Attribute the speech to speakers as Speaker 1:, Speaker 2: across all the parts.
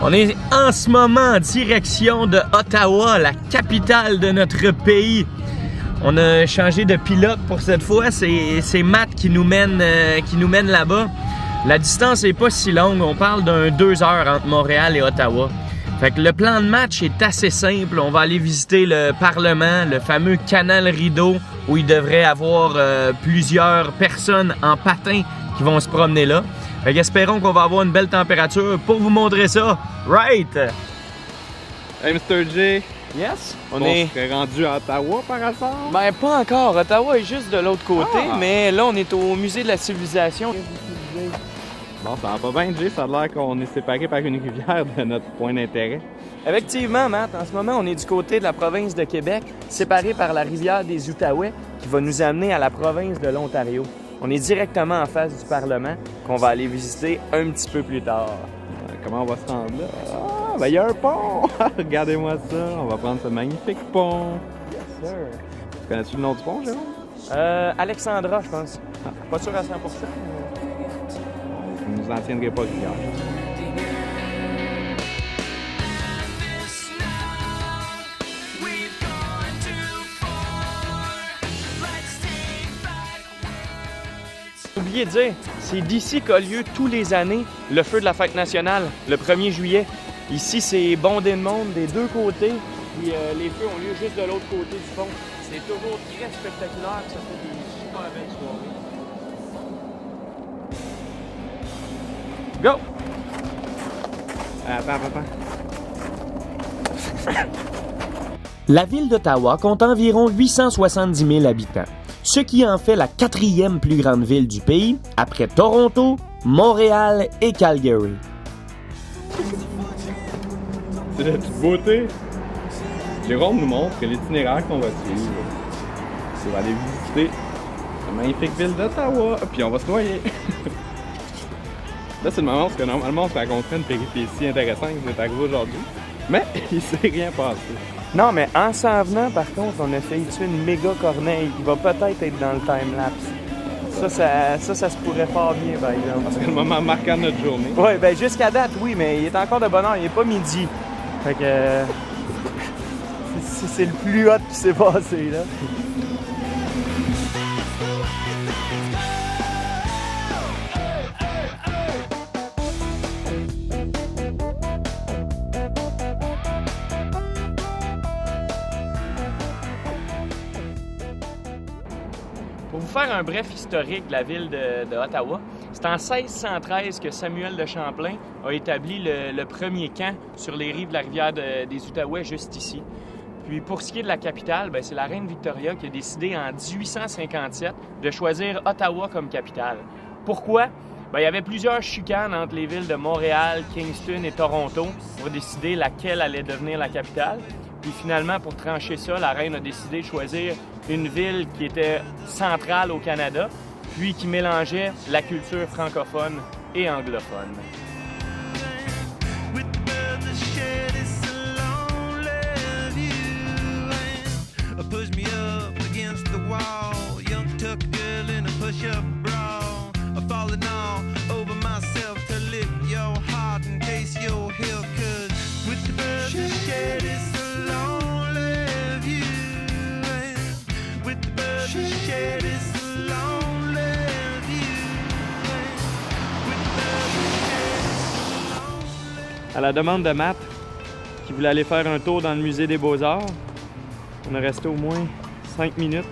Speaker 1: On est en ce moment en direction de Ottawa, la capitale de notre pays. On a changé de pilote pour cette fois. C'est Matt qui nous mène là-bas. La distance n'est pas si longue. On parle d'un 2 heures entre Montréal et Ottawa. Fait que le plan de match est assez simple. On va aller visiter le Parlement, le fameux canal Rideau, où il devrait avoir plusieurs personnes en patin qui vont se promener là. Fait qu'espérons qu'on va avoir une belle température pour vous montrer ça. Right!
Speaker 2: Hey Mr. J.
Speaker 1: Yes?
Speaker 2: On serait rendu à Ottawa par hasard?
Speaker 1: Ben pas encore. Ottawa est juste de l'autre côté,
Speaker 2: Ah.
Speaker 1: mais là on est au musée de la civilisation.
Speaker 2: Bon, ça va pas bien, Jay. Ça a l'air qu'on est séparés par une rivière de notre point d'intérêt.
Speaker 1: Effectivement, Matt, en ce moment, on est du côté de la province de Québec, séparé par la rivière des Outaouais, qui va nous amener à la province de l'Ontario. On est directement en face du Parlement, qu'on va aller visiter un petit peu plus tard.
Speaker 2: Comment on va se rendre là? Ah, ben il y a un pont! Regardez-moi ça. On va prendre ce magnifique pont.
Speaker 1: Yes, sir.
Speaker 2: Tu connais-tu le nom du pont, Jérôme?
Speaker 1: Alexandra, je pense. Pas sûr à 100%.
Speaker 2: Vous nous en tiendrez pas rigueur.
Speaker 1: Oubliez de dire, c'est d'ici qu'a lieu tous les années le feu de la fête nationale, le 1er juillet. Ici, c'est bondé de monde des deux côtés, puis les feux ont lieu juste de l'autre côté du pont. C'est toujours très spectaculaire, ça fait des super belles soirées. Go!
Speaker 2: Attends.
Speaker 1: La ville d'Ottawa compte environ 870 000 habitants, ce qui en fait la 4e plus grande ville du pays, après Toronto, Montréal et Calgary.
Speaker 2: C'est de toute beauté. Jérôme nous montre que l'itinéraire qu'on va suivre, c'est d'aller visiter la magnifique ville d'Ottawa, puis on va se noyer. Là, c'est le moment où normalement on se raconterait une péripétie intéressante qui nous est arrivée aujourd'hui, mais il s'est rien passé.
Speaker 1: Non, mais en s'en venant, par contre, on a failli tuer une méga corneille qui va peut-être être dans le time-lapse. Ça se pourrait fort bien, par exemple.
Speaker 2: C'est le moment marquant de notre journée.
Speaker 1: Oui, ben jusqu'à date, oui, mais il est encore de bonne heure, il n'est pas midi. Fait que... c'est le plus hot qui s'est passé, là. Pour vous faire un bref historique de la ville de Ottawa, c'est en 1613 que Samuel de Champlain a établi le premier camp sur les rives de la rivière des Outaouais, juste ici. Puis pour ce qui est de la capitale, ben, c'est la reine Victoria qui a décidé en 1857 de choisir Ottawa comme capitale. Pourquoi? Ben, il y avait plusieurs chicanes entre les villes de Montréal, Kingston et Toronto pour décider laquelle allait devenir la capitale. Puis finalement, pour trancher ça, la reine a décidé de choisir une ville qui était centrale au Canada, puis qui mélangeait la culture francophone et anglophone. À la demande de Matt, qui voulait aller faire un tour dans le musée des Beaux-Arts, on a resté au moins 5 minutes.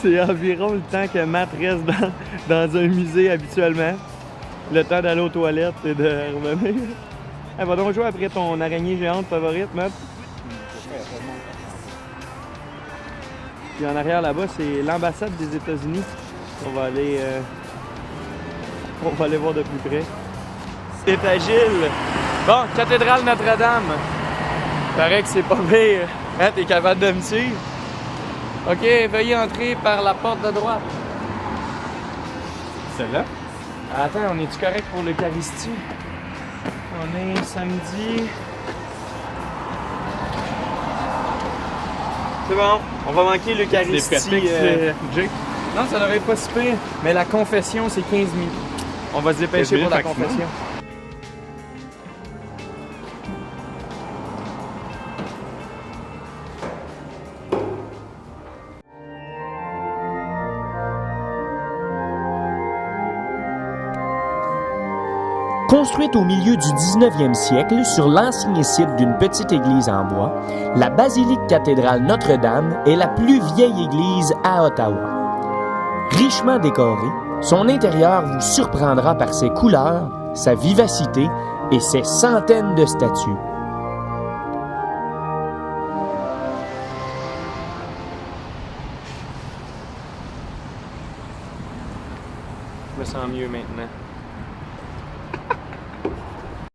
Speaker 1: C'est environ le temps que Matt reste dans un musée habituellement. Le temps d'aller aux toilettes et de revenir. Elle va donc jouer après ton araignée géante favorite, Matt. Puis en arrière là-bas, c'est l'ambassade des États-Unis. On va aller voir de plus près. C'est agile. Bon, cathédrale Notre-Dame. Paraît que c'est pas pire. Hein, t'es capable de me suivre? OK, veuillez entrer par la porte de droite.
Speaker 2: Celle-là?
Speaker 1: Attends, on est-tu correct pour l'Eucharistie? On est samedi. C'est bon, on va manquer l'Eucharistie.
Speaker 2: Jake?
Speaker 1: Non, ça n'aurait pas si pire, mais la confession, c'est 15 minutes. On va se dépêcher pour la confession.
Speaker 3: Construite au milieu du 19e siècle sur l'ancien site d'une petite église en bois, la basilique cathédrale Notre-Dame est la plus vieille église à Ottawa. Richement décorée, son intérieur vous surprendra par ses couleurs, sa vivacité et ses centaines de statues.
Speaker 1: Je me sens mieux maintenant.